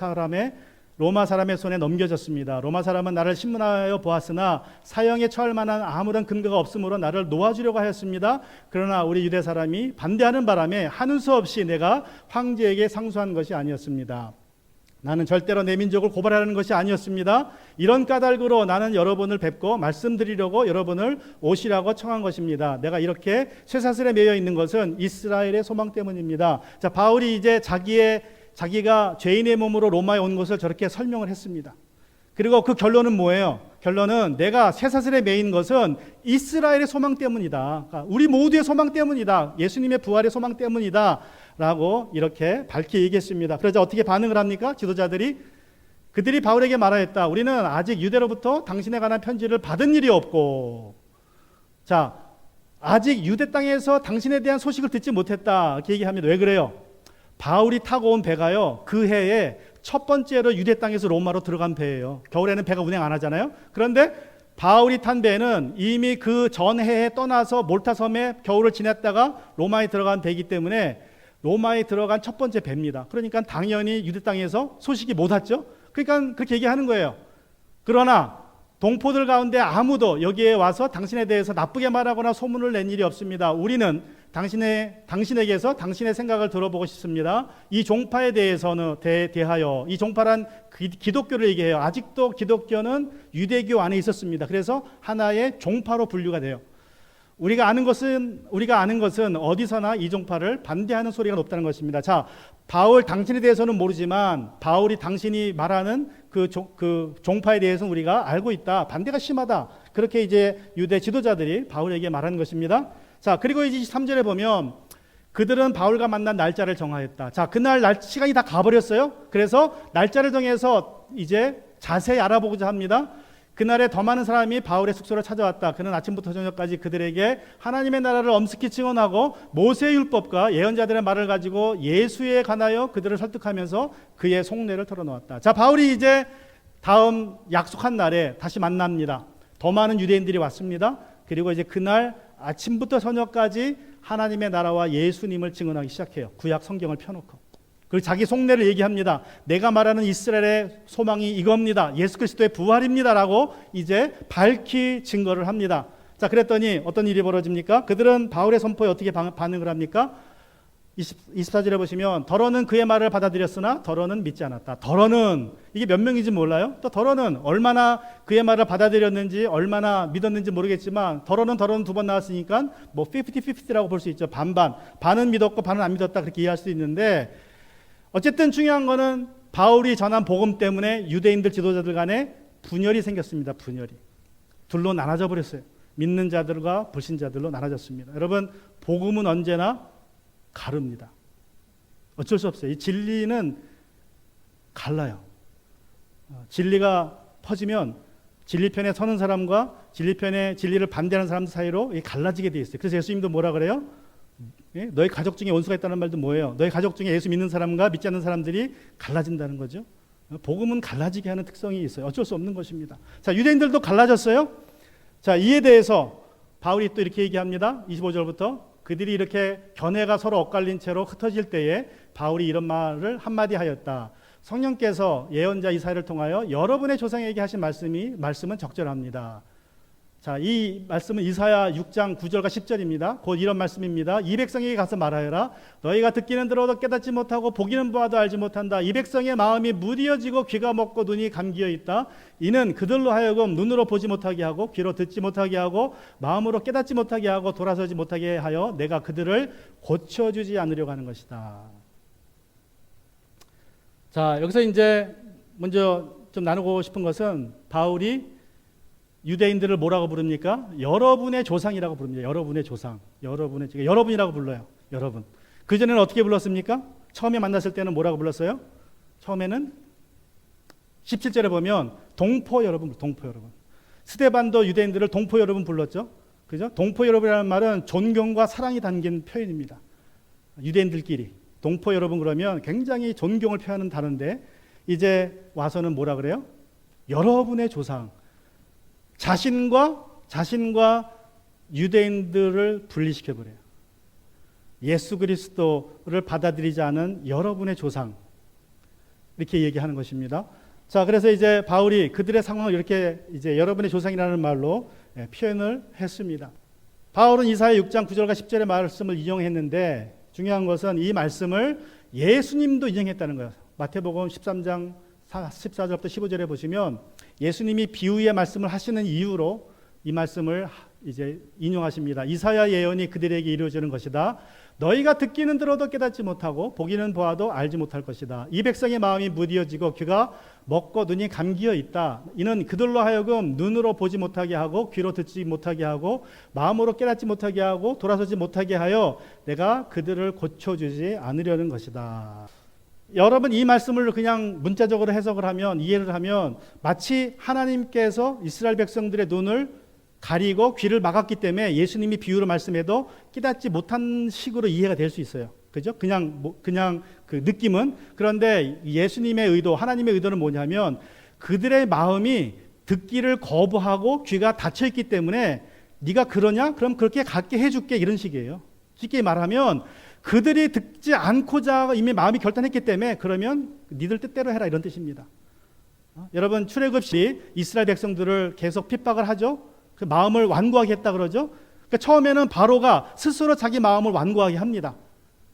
사람의 손에 넘겨졌습니다. 로마 사람은 나를 신문하여 보았으나 사형에 처할 만한 아무런 근거가 없으므로 나를 놓아주려고 하였습니다. 그러나 우리 유대 사람이 반대하는 바람에 하는 수 없이 내가 황제에게 상소한 것이 아니었습니다. 나는 절대로 내 민족을 고발하는 것이 아니었습니다. 이런 까닭으로 나는 여러분을 뵙고 말씀드리려고 여러분을 오시라고 청한 것입니다. 내가 이렇게 쇠사슬에 매여 있는 것은 이스라엘의 소망 때문입니다. 자, 바울이 이제 자기가 죄인의 몸으로 로마에 온 것을 저렇게 설명을 했습니다. 그리고 그 결론은 뭐예요? 결론은 내가 쇠사슬에 매인 것은 이스라엘의 소망 때문이다. 그러니까 우리 모두의 소망 때문이다. 예수님의 부활의 소망 때문이다. 라고 이렇게 밝게 얘기했습니다. 그러자 어떻게 반응을 합니까? 지도자들이 그들이 바울에게 말하였다. 우리는 아직 유대로부터 당신에 관한 편지를 받은 일이 없고, 자, 아직 유대 땅에서 당신에 대한 소식을 듣지 못했다. 이렇게 얘기합니다. 왜 그래요? 바울이 타고 온 배가요, 그 해에 첫 번째로 유대 땅에서 로마로 들어간 배예요. 겨울에는 배가 운행 안 하잖아요. 그런데 바울이 탄 배는 이미 그 전해에 떠나서 몰타 섬에 겨울을 지냈다가 로마에 들어간 배이기 때문에 로마에 들어간 첫 번째 배입니다. 그러니까 당연히 유대 땅에서 소식이 못 왔죠. 그러니까 그렇게 얘기하는 거예요. 그러나 동포들 가운데 아무도 여기에 와서 당신에 대해서 나쁘게 말하거나 소문을 낸 일이 없습니다. 우리는 당신에게서 당신의 생각을 들어보고 싶습니다. 이 종파에 대해서는 대하여, 이 종파란 기독교를 얘기해요. 아직도 기독교는 유대교 안에 있었습니다. 그래서 하나의 종파로 분류가 돼요. 우리가 아는 것은 어디서나 이 종파를 반대하는 소리가 높다는 것입니다. 자, 바울 당신에 대해서는 모르지만 바울이 당신이 말하는 그 종파에 대해서는 우리가 알고 있다. 반대가 심하다. 그렇게 이제 유대 지도자들이 바울에게 말하는 것입니다. 자, 그리고 이제 23절에 보면 그들은 바울과 만난 날짜를 정하였다. 자, 그날 시간이 다 가버렸어요. 그래서 날짜를 정해서 이제 자세히 알아보고자 합니다. 그날에 더 많은 사람이 바울의 숙소를 찾아왔다. 그는 아침부터 저녁까지 그들에게 하나님의 나라를 엄습히 증언하고 모세의 율법과 예언자들의 말을 가지고 예수에 관하여 그들을 설득하면서 그의 속내를 털어놓았다. 자, 바울이 이제 다음 약속한 날에 다시 만납니다. 더 많은 유대인들이 왔습니다. 그리고 이제 그날 아침부터 저녁까지 하나님의 나라와 예수님을 증언하기 시작해요. 구약 성경을 펴놓고. 그리고 자기 속내를 얘기합니다. 내가 말하는 이스라엘의 소망이 이겁니다. 예수 그리스도의 부활입니다. 라고 이제 밝히 증거를 합니다. 자, 그랬더니 어떤 일이 벌어집니까? 그들은 바울의 선포에 어떻게 반응을 합니까? 24절에 보시면 더러는 그의 말을 받아들였으나 더러는 믿지 않았다. 더러는 이게 몇 명인지 몰라요? 또 더러는 얼마나 그의 말을 받아들였는지 얼마나 믿었는지 모르겠지만 더러는 두 번 나왔으니까 뭐 50-50라고 볼 수 있죠. 반반. 반은 믿었고 반은 안 믿었다 그렇게 이해할 수 있는데 어쨌든 중요한 거는 바울이 전한 복음 때문에 유대인들 지도자들 간에 분열이 생겼습니다. 분열이. 둘로 나눠져 버렸어요. 믿는 자들과 불신자들로 나눠졌습니다. 여러분, 복음은 언제나 가릅니다. 어쩔 수 없어요. 이 진리는 갈라요. 진리가 퍼지면 진리편에 서는 사람과 진리를 반대하는 사람들 사이로 갈라지게 돼 있어요. 그래서 예수님도 뭐라 그래요? 너희 가족 중에 원수가 있다는 말도 뭐예요? 너희 가족 중에 예수 믿는 사람과 믿지 않는 사람들이 갈라진다는 거죠. 복음은 갈라지게 하는 특성이 있어요. 어쩔 수 없는 것입니다. 자, 유대인들도 갈라졌어요. 자, 이에 대해서 바울이 또 이렇게 얘기합니다. 25절부터 그들이 이렇게 견해가 서로 엇갈린 채로 흩어질 때에 바울이 이런 말을 한마디 하였다. 성령께서 예언자 이사야를 통하여 여러분의 조상에게 하신 말씀은 적절합니다. 자, 이 말씀은 이사야 6장 9절과 10절입니다. 곧 이런 말씀입니다. 이 백성에게 가서 말하여라. 너희가 듣기는 들어도 깨닫지 못하고 보기는 보아도 알지 못한다. 이 백성의 마음이 무디어지고 귀가 먹고 눈이 감기어 있다. 이는 그들로 하여금 눈으로 보지 못하게 하고 귀로 듣지 못하게 하고 마음으로 깨닫지 못하게 하고 돌아서지 못하게 하여 내가 그들을 고쳐주지 않으려고 하는 것이다. 자, 여기서 이제 먼저 좀 나누고 싶은 것은 바울이 유대인들을 뭐라고 부릅니까? 여러분의 조상이라고 부릅니다. 여러분의 조상. 여러분이라고 불러요. 여러분. 그전에는 어떻게 불렀습니까? 처음에 만났을 때는 뭐라고 불렀어요? 처음에는 17절에 보면 동포 여러분, 동포 여러분. 스데반도 유대인들을 동포 여러분 불렀죠. 그죠? 동포 여러분이라는 말은 존경과 사랑이 담긴 표현입니다. 유대인들끼리 동포 여러분 그러면 굉장히 존경을 표하는 단어인데 이제 와서는 뭐라 그래요? 여러분의 조상. 자신과 유대인들을 분리시켜 버려요. 예수 그리스도를 받아들이지 않은 여러분의 조상. 이렇게 얘기하는 것입니다. 자, 그래서 이제 바울이 그들의 상황을 이렇게 이제 여러분의 조상이라는 말로 표현을 했습니다. 바울은 이사야 6장 9절과 10절의 말씀을 인용했는데 중요한 것은 이 말씀을 예수님도 인용했다는 거예요. 마태복음 13장 14절부터 15절에 보시면 예수님이 비유의 말씀을 하시는 이유로 이 말씀을 이제 인용하십니다. 이사야 예언이 그들에게 이루어지는 것이다. 너희가 듣기는 들어도 깨닫지 못하고 보기는 보아도 알지 못할 것이다. 이 백성의 마음이 무디어지고 귀가 먹고 눈이 감기어 있다. 이는 그들로 하여금 눈으로 보지 못하게 하고 귀로 듣지 못하게 하고 마음으로 깨닫지 못하게 하고 돌아서지 못하게 하여 내가 그들을 고쳐주지 않으려는 것이다. 여러분 이 말씀을 그냥 문자적으로 해석을 하면 이해를 하면 마치 하나님께서 이스라엘 백성들의 눈을 가리고 귀를 막았기 때문에 예수님이 비유로 말씀해도 깨닫지 못한 식으로 이해가 될 수 있어요. 그죠? 그냥 그 느낌은. 그런데 예수님의 의도, 하나님의 의도는 뭐냐면 그들의 마음이 듣기를 거부하고 귀가 닫혀 있기 때문에 네가 그러냐? 그럼 그렇게 갖게 해줄게 이런 식이에요. 쉽게 말하면 그들이 듣지 않고자 이미 마음이 결단했기 때문에 그러면 니들 뜻대로 해라 이런 뜻입니다. 여러분 출애굽 시 이스라엘 백성들을 계속 핍박을 하죠. 그 마음을 완고하게 했다 그러죠. 그러니까 처음에는 바로가 스스로 자기 마음을 완고하게 합니다.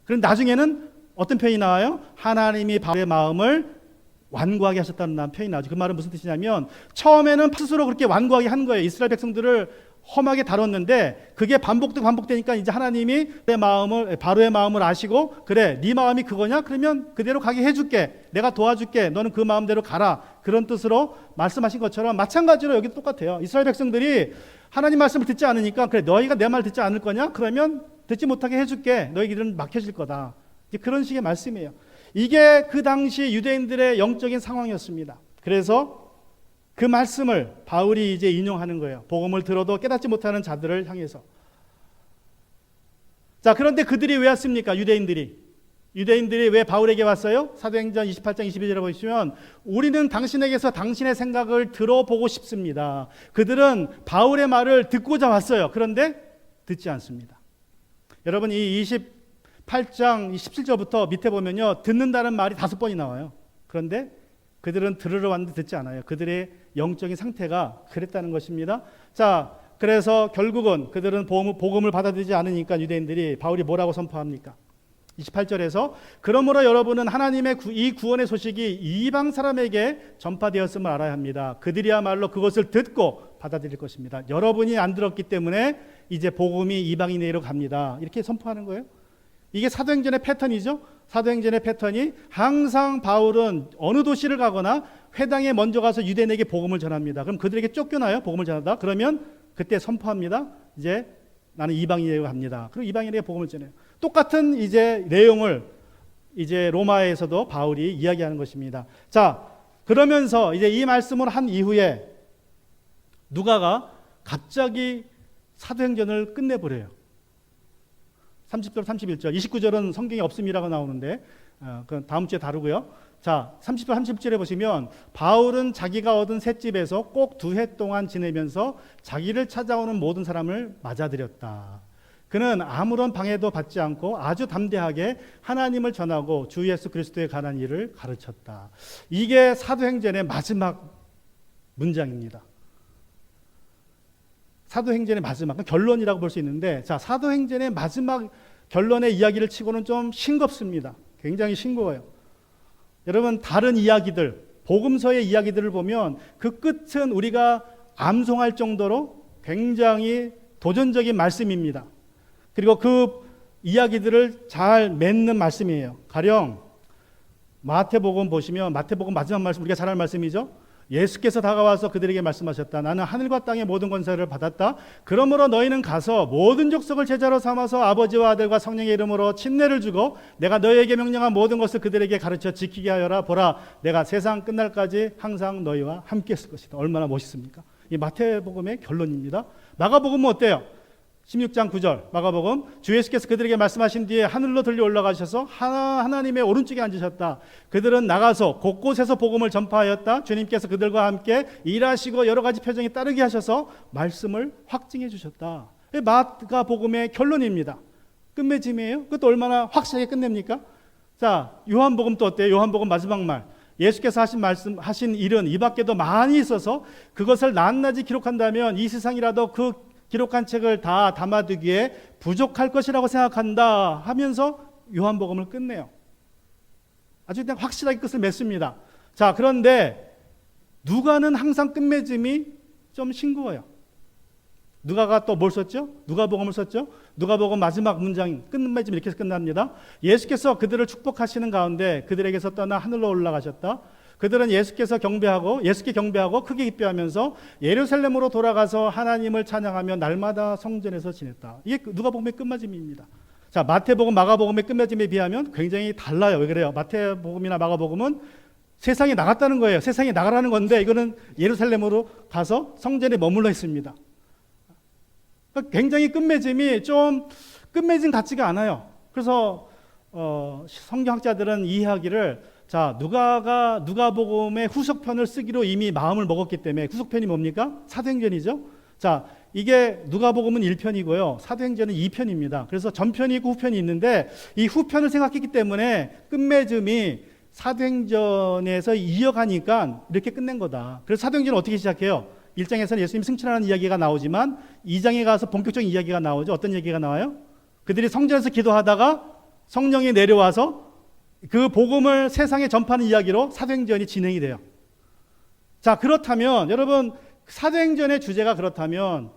그런데 나중에는 어떤 표현이 나와요? 하나님이 바로의 마음을 완고하게 하셨다는 표현이 나오죠. 그 말은 무슨 뜻이냐면 처음에는 스스로 그렇게 완고하게 한 거예요. 이스라엘 백성들을 험하게 다뤘는데 그게 반복되니까 이제 하나님이 바로의 마음을 아시고 그래 네 마음이 그거냐? 그러면 그대로 가게 해줄게. 내가 도와줄게. 너는 그 마음대로 가라. 그런 뜻으로 말씀하신 것처럼 마찬가지로 여기도 똑같아요. 이스라엘 백성들이 하나님 말씀을 듣지 않으니까 그래 너희가 내 말 듣지 않을 거냐? 그러면 듣지 못하게 해줄게. 너희 길은 막혀질 거다. 그런 식의 말씀이에요. 이게 그 당시 유대인들의 영적인 상황이었습니다. 그래서 그 말씀을 바울이 이제 인용하는 거예요. 복음을 들어도 깨닫지 못하는 자들을 향해서. 자, 그런데 그들이 왜 왔습니까? 유대인들이 왜 바울에게 왔어요? 사도행전 28장 22절에 보시면 우리는 당신에게서 당신의 생각을 들어보고 싶습니다. 그들은 바울의 말을 듣고자 왔어요. 그런데 듣지 않습니다. 여러분 이 28장 17절부터 밑에 보면요. 듣는다는 말이 5번이 나와요. 그런데 그들은 들으러 왔는데 듣지 않아요. 그들의 영적인 상태가 그랬다는 것입니다. 자, 그래서 결국은 그들은 복음을 받아들이지 않으니까 유대인들이 바울이 뭐라고 선포합니까? 28절에서 그러므로 여러분은 하나님의 이 구원의 소식이 이방 사람에게 전파되었음을 알아야 합니다. 그들이야말로 그것을 듣고 받아들일 것입니다. 여러분이 안 들었기 때문에 이제 복음이 이방인에게로 갑니다. 이렇게 선포하는 거예요. 이게 사도행전의 패턴이죠. 사도행전의 패턴이 항상 바울은 어느 도시를 가거나 회당에 먼저 가서 유대인에게 복음을 전합니다. 그럼 그들에게 쫓겨나요? 복음을 전하다. 그러면 그때 선포합니다. 이제 나는 이방인에게 갑니다. 그리고 이방인에게 복음을 전해요. 똑같은 이제 내용을 이제 로마에서도 바울이 이야기하는 것입니다. 자, 그러면서 이제 이 말씀을 한 이후에 누가가 갑자기 사도행전을 끝내버려요. 30절, 31절, 29절은 성경에 없음이라고 나오는데 그건 다음 주에 다루고요. 자, 30절, 30절에 보시면 바울은 자기가 얻은 셋집에서 꼭 2해 동안 지내면서 자기를 찾아오는 모든 사람을 맞아들였다. 그는 아무런 방해도 받지 않고 아주 담대하게 하나님을 전하고 주 예수 그리스도에 관한 일을 가르쳤다. 이게 사도행전의 마지막 문장입니다. 사도행전의 마지막 결론이라고 볼 수 있는데, 자, 사도행전의 마지막 결론의 이야기를 치고는 좀 싱겁습니다. 굉장히 싱거워요. 여러분 다른 이야기들, 복음서의 이야기들을 보면 그 끝은 우리가 암송할 정도로 굉장히 도전적인 말씀입니다. 그리고 그 이야기들을 잘 맺는 말씀이에요. 가령 마태복음 보시면 마태복음 마지막 말씀 우리가 잘 아는 말씀이죠. 예수께서 다가와서 그들에게 말씀하셨다. 나는 하늘과 땅의 모든 권세를 받았다. 그러므로 너희는 가서 모든 족속을 제자로 삼아서 아버지와 아들과 성령의 이름으로 침례를 주고 내가 너희에게 명령한 모든 것을 그들에게 가르쳐 지키게 하여라. 보라, 내가 세상 끝날까지 항상 너희와 함께 있을 것이다. 얼마나 멋있습니까? 이 마태복음의 결론입니다. 마가복음은 어때요? 16장 9절 마가복음, 주 예수께서 그들에게 말씀하신 뒤에 하늘로 들려 올라가셔서 하나님의 오른쪽에 앉으셨다. 그들은 나가서 곳곳에서 복음을 전파하였다. 주님께서 그들과 함께 일하시고 여러 가지 표정이 따르게 하셔서 말씀을 확증해 주셨다. 마가복음의 결론입니다. 끝맺음이에요. 그것도 얼마나 확실하게 끝냅니까? 자, 요한복음 또 어때요? 요한복음 마지막 말, 예수께서 하신 일은 이 밖에도 많이 있어서 그것을 낱낱이 기록한다면 이 세상이라도 그 기록한 책을 다 담아두기에 부족할 것이라고 생각한다 하면서 요한복음을 끝내요. 아주 그냥 확실하게 끝을 맺습니다. 자, 그런데 누가는 항상 끝맺음이 좀 싱거워요. 누가가 또 뭘 썼죠? 누가복음을 썼죠? 누가복음 마지막 문장 끝맺음 이렇게 해서 끝납니다. 예수께서 그들을 축복하시는 가운데 그들에게서 떠나 하늘로 올라가셨다. 그들은 예수께 경배하고 크게 기뻐하면서 예루살렘으로 돌아가서 하나님을 찬양하며 날마다 성전에서 지냈다. 이게 누가복음의 끝맺음입니다. 자, 마태복음, 마가복음의 끝맺음에 비하면 굉장히 달라요. 왜 그래요? 마태복음이나 마가복음은 세상에 나갔다는 거예요. 세상에 나가라는 건데 이거는 예루살렘으로 가서 성전에 머물러 있습니다. 그러니까 굉장히 끝맺음이 좀 끝맺음 같지가 않아요. 그래서 성경학자들은 이 이야기를, 자, 누가복음의 후속편을 쓰기로 이미 마음을 먹었기 때문에, 후속편이 뭡니까? 사도행전이죠. 자, 이게 누가복음은 1편이고요 사도행전은 2편입니다. 그래서 전편이 있고 후편이 있는데 이 후편을 생각했기 때문에 끝맺음이 사도행전에서 이어가니까 이렇게 끝낸 거다. 그래서 사도행전은 어떻게 시작해요? 1장에서는 예수님이 승천하는 이야기가 나오지만 2장에 가서 본격적인 이야기가 나오죠. 어떤 얘기가 나와요? 그들이 성전에서 기도하다가 성령이 내려와서 그 복음을 세상에 전파하는 이야기로 사도행전이 진행이 돼요. 자, 그렇다면 여러분, 사도행전의 주제가 그렇다면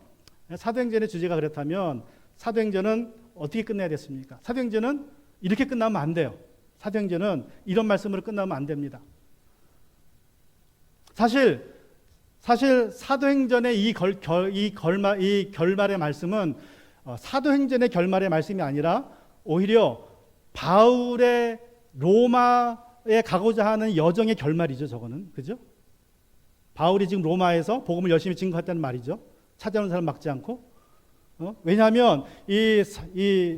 사도행전은 어떻게 끝내야 됐습니까? 사도행전은 이렇게 끝나면 안 돼요. 사도행전은 이런 말씀으로 끝나면 안 됩니다. 사실 사도행전의 이 결말의 말씀은 사도행전의 결말의 말씀이 아니라 오히려 바울의 로마에 가고자 하는 여정의 결말이죠. 저거는, 그죠? 바울이 지금 로마에서 복음을 열심히 증거했다는 말이죠. 찾아오는 사람 막지 않고. 왜냐하면 이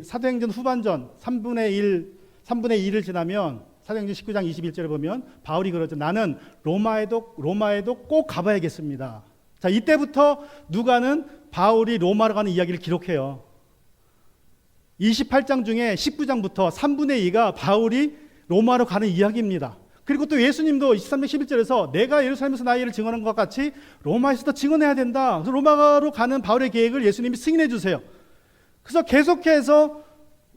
사도행전 후반전 3분의 1을 지나면 사도행전 19장 21절에 보면 바울이 그러죠. 나는 로마에도 꼭 가봐야겠습니다. 자, 이때부터 누가는 바울이 로마로 가는 이야기를 기록해요. 28장 중에 19장부터 3분의 2가 바울이 로마로 가는 이야기입니다. 그리고 또 예수님도 23장 11절에서 내가 예루살렘에서 나의 일을 증언한 것 같이 로마에서도 증언해야 된다. 그래서 로마로 가는 바울의 계획을 예수님이 승인해 주세요. 그래서 계속해서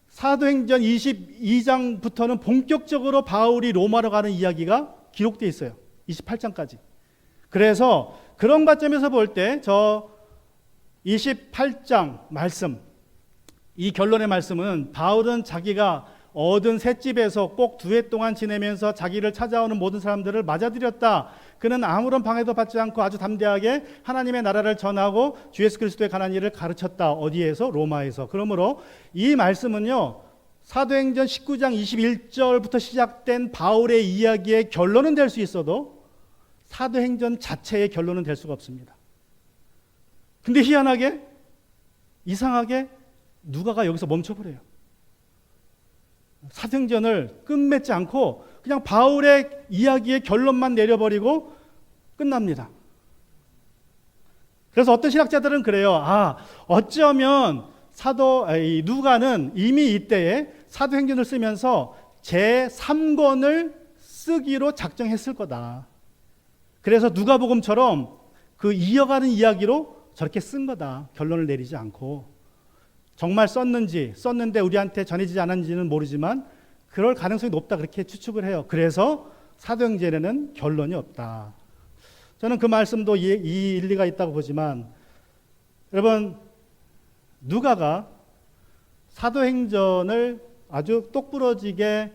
사도행전 22장부터는 본격적으로 바울이 로마로 가는 이야기가 기록되어 있어요. 28장까지. 그래서 그런 관점에서 볼 때 저 28장 말씀, 이 결론의 말씀은 바울은 자기가 얻은 셋집에서 꼭 2해 동안 지내면서 자기를 찾아오는 모든 사람들을 맞아들였다. 그는 아무런 방해도 받지 않고 아주 담대하게 하나님의 나라를 전하고 주 예수 그리스도에 관한 일을 가르쳤다. 어디에서? 로마에서. 그러므로 이 말씀은요, 사도행전 19장 21절부터 시작된 바울의 이야기의 결론은 될 수 있어도 사도행전 자체의 결론은 될 수가 없습니다. 근데 희한하게, 이상하게 누가가 여기서 멈춰버려요. 사도행전을 끝맺지 않고 그냥 바울의 이야기의 결론만 내려버리고 끝납니다. 그래서 어떤 신학자들은 그래요. 어쩌면 누가는 이미 이때에 사도행전을 쓰면서 제3권을 쓰기로 작정했을 거다. 그래서 누가복음처럼 그 이어가는 이야기로 저렇게 쓴 거다. 결론을 내리지 않고. 정말 썼는데 우리한테 전해지지 않았는지는 모르지만 그럴 가능성이 높다, 그렇게 추측을 해요. 그래서 사도행전에는 결론이 없다. 저는 그 말씀도 이 일리가 있다고 보지만, 여러분, 누가가 사도행전을 아주 똑부러지게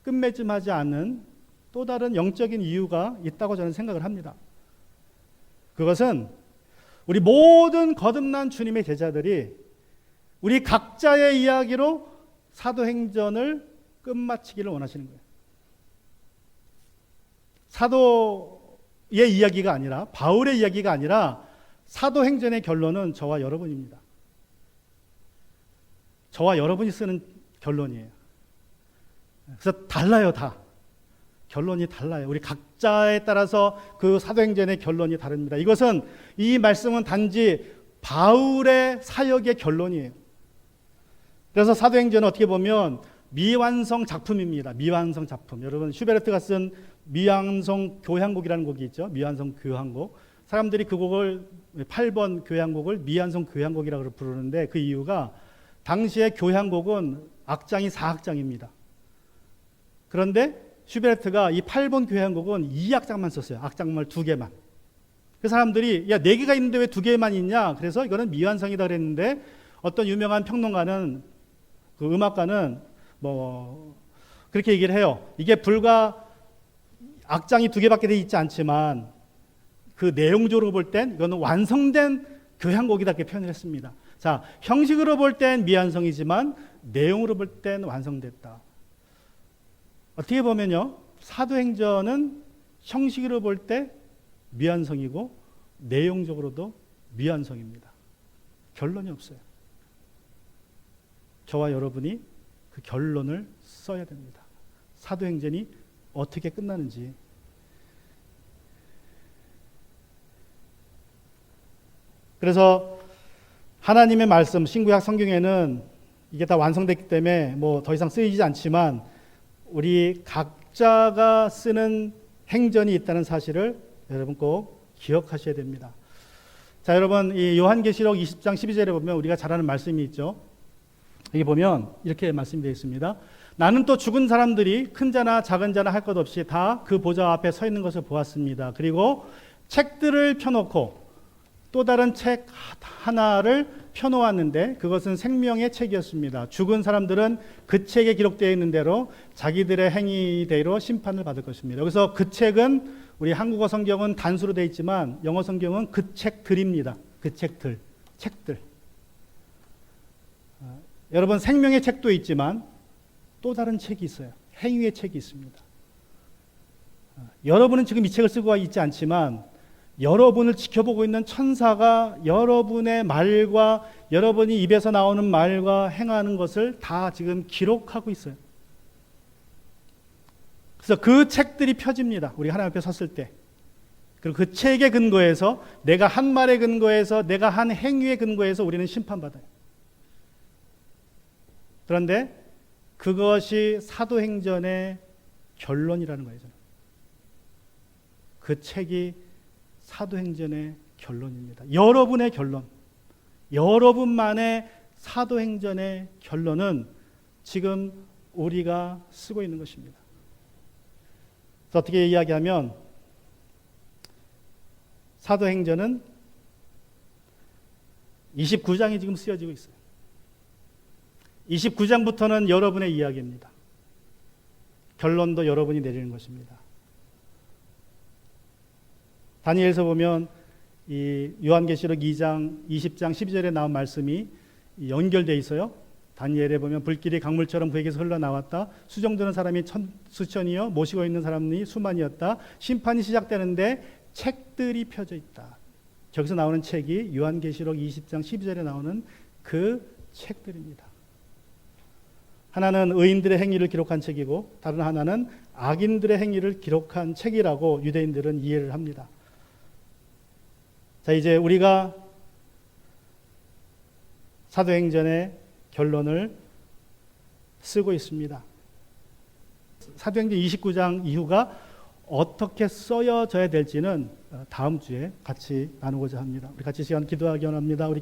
끝맺음하지 않은 또 다른 영적인 이유가 있다고 저는 생각을 합니다. 그것은 우리 모든 거듭난 주님의 제자들이 우리 각자의 이야기로 사도행전을 끝마치기를 원하시는 거예요. 사도의 이야기가 아니라, 바울의 이야기가 아니라 사도행전의 결론은 저와 여러분입니다. 저와 여러분이 쓰는 결론이에요. 그래서 달라요, 다. 결론이 달라요. 우리 각자에 따라서 그 사도행전의 결론이 다릅니다. 이것은, 이 말씀은 단지 바울의 사역의 결론이에요. 그래서 사도행전은 어떻게 보면 미완성 작품입니다. 미완성 작품. 여러분, 슈베르트가 쓴 미완성 교향곡이라는 곡이 있죠. 미완성 교향곡. 사람들이 그 곡을 8번 교향곡을 미완성 교향곡이라고 부르는데, 그 이유가 당시의 교향곡은 악장이 4악장입니다. 그런데 슈베르트가 이 8번 교향곡은 2악장만 썼어요. 악장말 2개만. 그 사람들이, 야, 4개가 있는데 왜 2개만 있냐? 그래서 이거는 미완성이다 그랬는데, 어떤 유명한 평론가는, 그 음악가는 그렇게 얘기를 해요. 이게 불과 악장이 2개밖에 돼 있지 않지만 그 내용적으로 볼 땐 이거는 완성된 교향곡이다, 이렇게 표현을 했습니다. 자, 형식으로 볼 땐 미완성이지만 내용으로 볼 땐 완성됐다. 어떻게 보면요, 사도행전은 형식으로 볼 때 미완성이고 내용적으로도 미완성입니다. 결론이 없어요. 저와 여러분이 그 결론을 써야 됩니다. 사도행전이 어떻게 끝나는지. 그래서 하나님의 말씀, 신구약 성경에는 이게 다 완성됐기 때문에 더 이상 쓰이지 않지만 우리 각자가 쓰는 행전이 있다는 사실을 여러분 꼭 기억하셔야 됩니다. 자, 여러분, 이 요한계시록 20장 12절에 보면 우리가 잘 아는 말씀이 있죠. 여기 보면 이렇게 말씀이 되어 있습니다. 나는 또 죽은 사람들이 큰 자나 작은 자나 할 것 없이 다 그 보좌 앞에 서 있는 것을 보았습니다. 그리고 책들을 펴놓고 또 다른 책 하나를 펴놓았는데 그것은 생명의 책이었습니다. 죽은 사람들은 그 책에 기록되어 있는 대로 자기들의 행위대로 심판을 받을 것입니다. 여기서 그 책은, 우리 한국어 성경은 단수로 되어 있지만 영어 성경은 그 책들입니다. 그 책들. 여러분, 생명의 책도 있지만 또 다른 책이 있어요. 행위의 책이 있습니다. 여러분은 지금 이 책을 쓰고 있지 않지만 여러분을 지켜보고 있는 천사가 여러분의 말과 여러분이 입에서 나오는 말과 행하는 것을 다 지금 기록하고 있어요. 그래서 그 책들이 펴집니다. 우리 하나님 앞에 섰을 때. 그리고 그 책에 근거해서, 내가 한 말에 근거해서, 내가 한 행위에 근거해서 우리는 심판받아요. 그런데 그것이 사도행전의 결론이라는 거예요. 그 책이 사도행전의 결론입니다. 여러분의 결론, 여러분만의 사도행전의 결론은 지금 우리가 쓰고 있는 것입니다. 그래서 어떻게 이야기하면 사도행전은 29장이 지금 쓰여지고 있어요. 29장부터는 여러분의 이야기입니다. 결론도 여러분이 내리는 것입니다. 다니엘서 보면 이 요한계시록 2장 20장 12절에 나온 말씀이 연결되어 있어요. 다니엘에 보면 불길이 강물처럼 그에게서 흘러나왔다. 수정되는 사람이 수천이요 모시고 있는 사람이 수만이었다. 심판이 시작되는데 책들이 펴져 있다. 저기서 나오는 책이 요한계시록 20장 12절에 나오는 그 책들입니다. 하나는 의인들의 행위를 기록한 책이고 다른 하나는 악인들의 행위를 기록한 책이라고 유대인들은 이해를 합니다. 자, 이제 우리가 사도행전의 결론을 쓰고 있습니다. 사도행전 29장 이후가 어떻게 써여져야 될지는 다음 주에 같이 나누고자 합니다. 우리 같이 시간 기도하기 원합니다. 우리